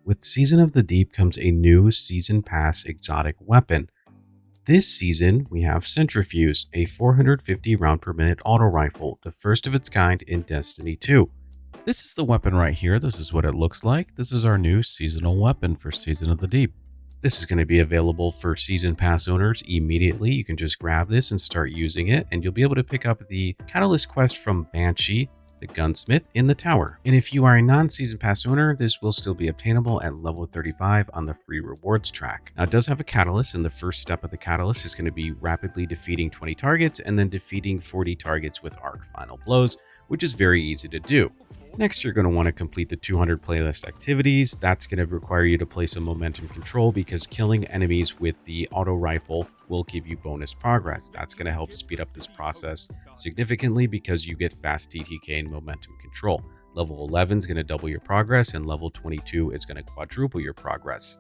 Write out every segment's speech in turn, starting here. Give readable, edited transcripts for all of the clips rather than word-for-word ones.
With Season of the Deep comes a new Season Pass exotic weapon. This season, we have Centrifuse, a 450 round per minute auto rifle, the first of its kind in Destiny 2. This is the weapon right here. This is what it looks like. This is our new seasonal weapon for Season of the Deep. This is going to be available for Season Pass owners immediately. You can just grab this and start using it, and you'll be able to pick up the Catalyst quest from Banshee, the gunsmith, in the tower. And if you are a non-Season Pass owner, this will still be obtainable at level 35 on the free rewards track. Now, it does have a catalyst, and the first step of the catalyst is going to be rapidly defeating 20 targets and then defeating 40 targets with arc final blows, which is very easy to do. Next, you're going to want to complete the 200 playlist activities. That's going to require you to play some momentum control because killing enemies with the auto rifle will give you bonus progress. That's going to help speed up this process significantly because you get fast TTK and momentum control. Level 11 is going to double your progress, and level 22 is going to quadruple your progress.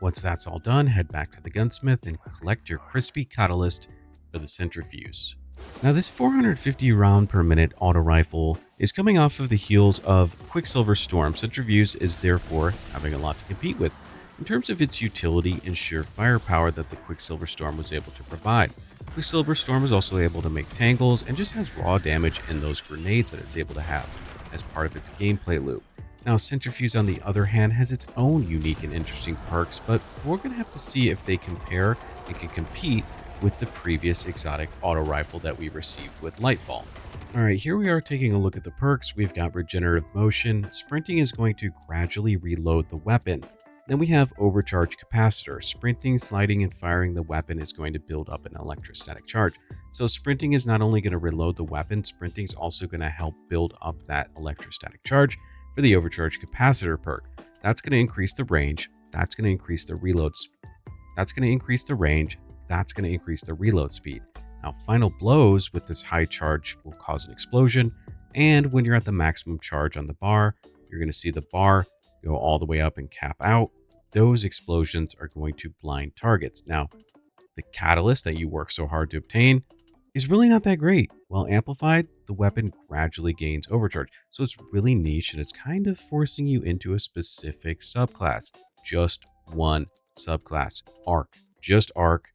Once that's all done, head back to the gunsmith and collect your crispy catalyst for the Centrifuse. Now, this 450 round per minute auto rifle is coming off of the heels of Quicksilver Storm. Centrifuse is therefore having a lot to compete with in terms of its utility and sheer firepower that the Quicksilver Storm was able to provide. Quicksilver Storm is also able to make tangles and just has raw damage in those grenades that it's able to have as part of its gameplay loop. Now, Centrifuse, on the other hand, has its own unique and interesting perks, but we're going to have to see if they compare and can compete with the previous exotic auto rifle that we received with Lightfall. Alright, here we are taking a look at the perks. We've got Regenerative Motion. Sprinting is going to gradually reload the weapon. Then we have Overcharge Capacitor. Sprinting, sliding, and firing the weapon is going to build up an electrostatic charge. So sprinting is not only going to reload the weapon, sprinting is also going to help build up that electrostatic charge for the Overcharge Capacitor perk. That's going to increase the range. That's going to increase the reload. That's going to increase the range. That's going to increase the reload speed. Now, final blows with this high charge will cause an explosion, and when you're at the maximum charge on the bar, you're going to see the bar go all the way up and cap out. Those explosions are going to blind targets. Now, the catalyst that you work so hard to obtain is really not that great. While amplified, the weapon gradually gains overcharge, so it's really niche and it's kind of forcing you into a specific subclass. Just one subclass, arc, just arc,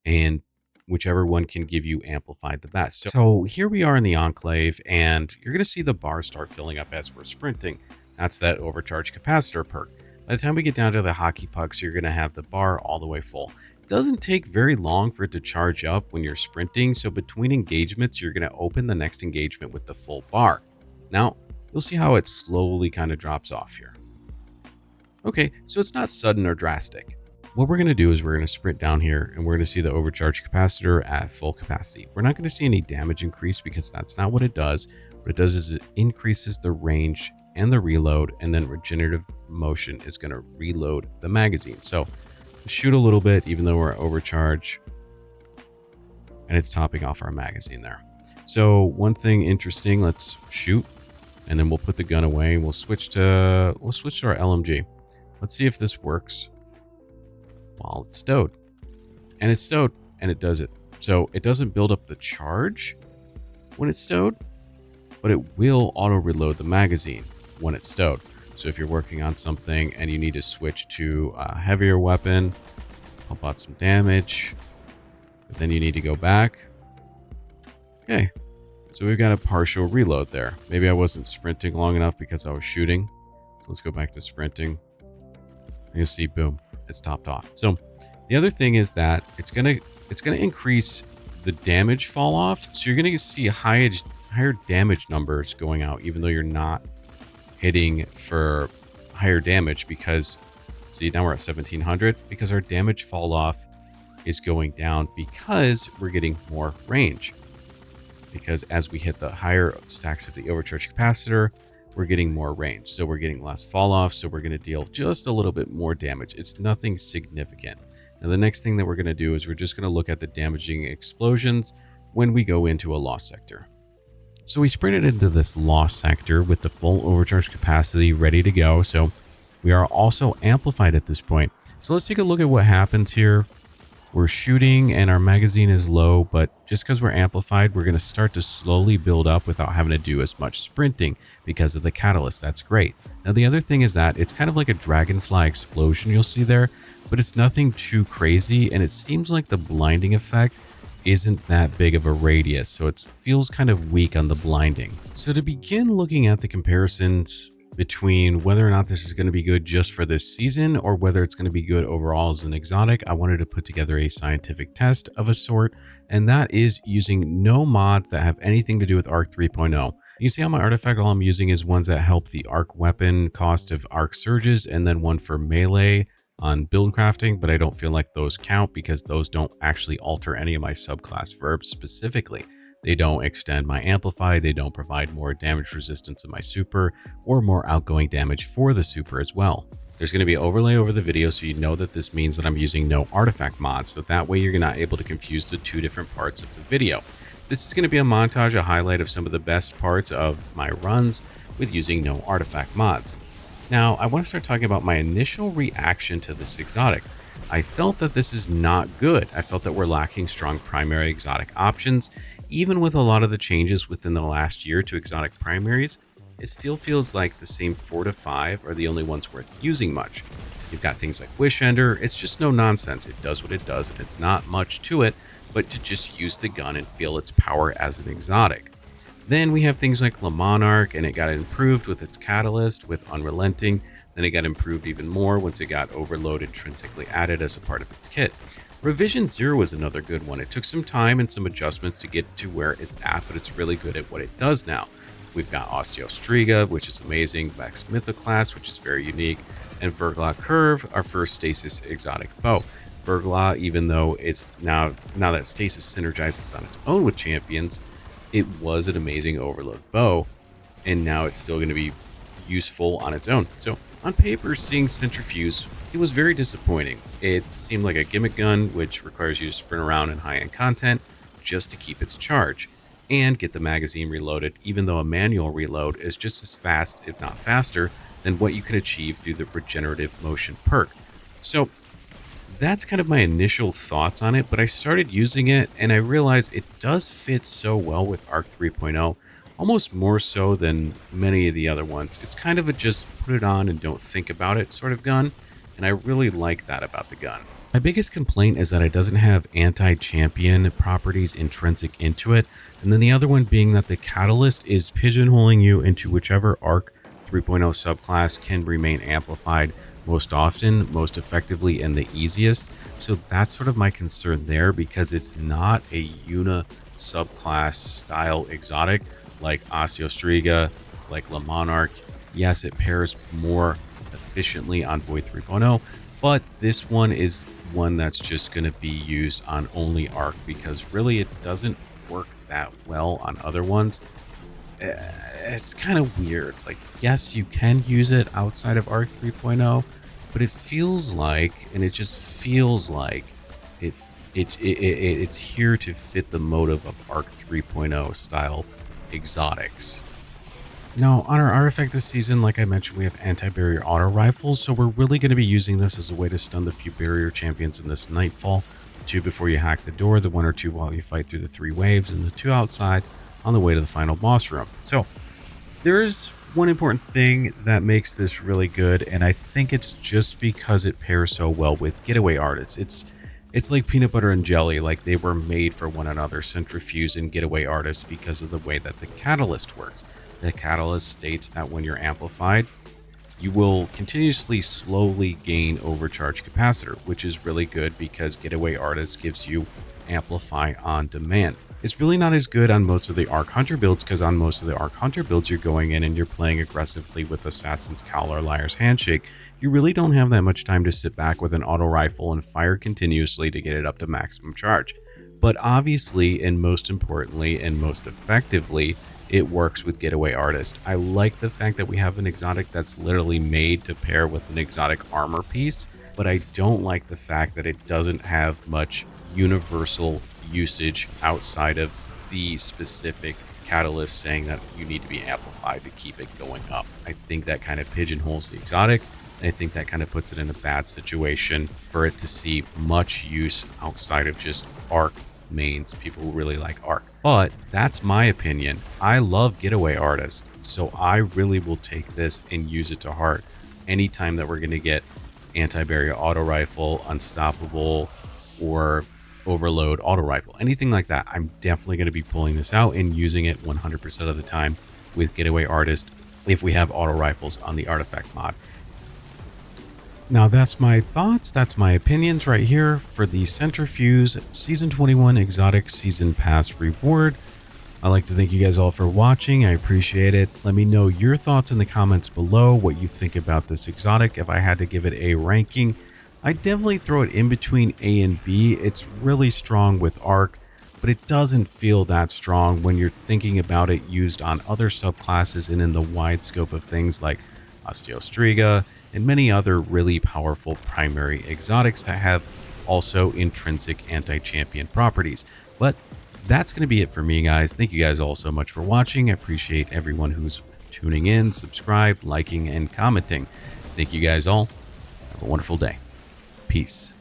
and whichever one can give you amplified the best. So here we are in the Enclave, and you're going to see the bar start filling up as we're sprinting. That's that Overcharge Capacitor perk. By the time we get down to the hockey pucks, you're going to have the bar all the way full. It doesn't take very long for it to charge up when you're sprinting, so between engagements, you're going to open the next engagement with the full bar. Now, you'll see how it slowly kind of drops off here. Okay, so it's not sudden or drastic. What we're going to do is we're going to sprint down here and we're going to see the Overcharge Capacitor at full capacity. We're not going to see any damage increase because that's not what it does. What it does is it increases the range and the reload, and then Regenerative Motion is going to reload the magazine. So shoot a little bit even though we're at overcharge, and it's topping off our magazine there. So one thing interesting, let's shoot, and then we'll put the gun away and we'll switch to our LMG. Let's see if this works while it's stowed. And it's stowed, and it does it. So it doesn't build up the charge when it's stowed, but it will auto reload the magazine when it's stowed. So if you're working on something and you need to switch to a heavier weapon, help out some damage, but then you need to go back. Okay, so we've got a partial reload there. Maybe I wasn't sprinting long enough because I was shooting. So let's go back to sprinting. And you'll see, boom, it's topped off. So the other thing is that it's gonna increase the damage fall off. So you're gonna see higher damage numbers going out, even though you're not hitting for higher damage, because see, now we're at 1700 because our damage fall off is going down because we're getting more range. Because as we hit the higher stacks of the Overcharge Capacitor, we're getting more range. So we're getting less fall off. So we're going to deal just a little bit more damage. It's nothing significant. Now, the next thing that we're going to do is we're just going to look at the damaging explosions when we go into a lost sector. So we sprinted into this lost sector with the full overcharge capacity ready to go. So we are also amplified at this point. So let's take a look at what happens here We're shooting and our magazine is low, but just because we're amplified, we're going to start to slowly build up without having to do as much sprinting because of the catalyst. That's great. Now, the other thing is that it's kind of like a dragonfly explosion you'll see there, but it's nothing too crazy, and it seems like the blinding effect isn't that big of a radius, so it feels kind of weak on the blinding. So to begin looking at the comparisons between whether or not this is going to be good just for this season or whether it's going to be good overall as an exotic, I wanted to put together a scientific test of a sort, and that is using no mods that have anything to do with Arc 3.0. You see how my artifact, all I'm using is ones that help the arc weapon cost of arc surges, and then one for melee on build crafting, but I don't feel like those count because those don't actually alter any of my subclass verbs specifically. They don't extend my amplify, they don't provide more damage resistance in my super, or more outgoing damage for the super as well. There's going to be an overlay over the video so you know that this means that I'm using no artifact mods, so that way you're not able to confuse the two different parts of the video. This is going to be a montage, a highlight of some of the best parts of my runs with using no artifact mods. Now, I want to start talking about my initial reaction to this exotic. I felt that this is not good. I felt that we're lacking strong primary exotic options. Even with a lot of the changes within the last year to exotic primaries, it still feels like the same 4 to 5 are the only ones worth using much. You've got things like Wish Ender. It's just no nonsense. It does what it does, and it's not much to it, but to just use the gun and feel its power as an exotic. Then we have things like Le Monarch, and it got improved with its catalyst, with Unrelenting. Then it got improved even more once it got Overload intrinsically added as a part of its kit. Revision 0 is another good one. It took some time and some adjustments to get to where it's at, but it's really good at what it does now. We've got Osteostriga, which is amazing, Vex Mythoclast, which is very unique, and Vergla Curve, our first Stasis exotic bow. Vergla, even though it's now that Stasis synergizes on its own with champions, it was an amazing overload bow, and now it's still going to be useful on its own. So on paper, seeing Centrifuse, it was very disappointing. It seemed like a gimmick gun, which requires you to sprint around in high-end content just to keep its charge and get the magazine reloaded, even though a manual reload is just as fast, if not faster, than what you can achieve through the Regenerative Motion perk. So that's kind of my initial thoughts on it, but I started using it and I realized it does fit so well with Arc 3.0, almost more so than many of the other ones. It's kind of a just put it on and don't think about it sort of gun, and I really like that about the gun. My biggest complaint is that it doesn't have anti-champion properties intrinsic into it, and then the other one being that the catalyst is pigeonholing you into whichever Arc 3.0 subclass can remain amplified most often, most effectively, and the easiest. So that's sort of my concern there, because it's not a uni subclass style exotic like Osteostriga, like Le Monarch. Yes, it pairs more efficiently on Void 3.0, but this one is one that's just going to be used on only Arc, because really it doesn't work that well on other ones. It's kind of weird. Like, yes, you can use it outside of Arc 3.0, but it feels like, and it just feels like it's here to fit the motive of Arc 3.0 style exotics. Now, on our artifact this season, like I mentioned, we have anti-barrier auto rifles, so we're really going to be using this as a way to stun the few barrier champions in this nightfall. 2 before you hack the door, the 1 or 2 while you fight through the 3 waves, and the 2 outside on the way to the final boss room. So there's one important thing that makes this really good, and I think it's just because it pairs so well with Getaway Artists. It's like peanut butter and jelly, like they were made for one another, Centrifuse and Getaway Artists, because of the way that the catalyst works. The catalyst states that when you're amplified, you will continuously slowly gain overcharge capacitor, which is really good because Getaway Artist gives you amplify on demand. It's really not as good on most of the Arc Hunter builds, because on most of the Arc Hunter builds you're going in and you're playing aggressively with Assassin's Cowl or Liar's Handshake. You really don't have that much time to sit back with an auto rifle and fire continuously to get it up to maximum charge. But obviously, and most importantly and most effectively, it works with Getaway Artist. I like the fact that we have an exotic that's literally made to pair with an exotic armor piece, but I don't like the fact that it doesn't have much universal usage outside of the specific catalyst saying that you need to be amplified to keep it going up. I think that kind of pigeonholes the exotic, I think that kind of puts it in a bad situation for it to see much use outside of just Arc mains, people who really like Arc. But that's my opinion. I love Getaway Artist, so I really will take this and use it to heart anytime that we're going to get Anti-Barrier Auto Rifle, Unstoppable, or Overload Auto Rifle. Anything like that, I'm definitely going to be pulling this out and using it 100% of the time with Getaway Artist if we have auto rifles on the artifact mod. Now that's my thoughts, that's my opinions right here for the Centrifuse Season 21 Exotic Season Pass reward. I'd like to thank you guys all for watching. I appreciate it. Let me know your thoughts in the comments below, what you think about this exotic. If I had to give it a ranking, I'd definitely throw it in between A and B. It's really strong with Arc, but it doesn't feel that strong when you're thinking about it used on other subclasses and in the wide scope of things like Osteostriga and many other really powerful primary exotics that have also intrinsic anti-champion properties. But that's going to be it for me, guys. Thank you guys all so much for watching. I appreciate everyone who's tuning in, subscribed, liking, and commenting. Thank you guys all. Have a wonderful day. Peace.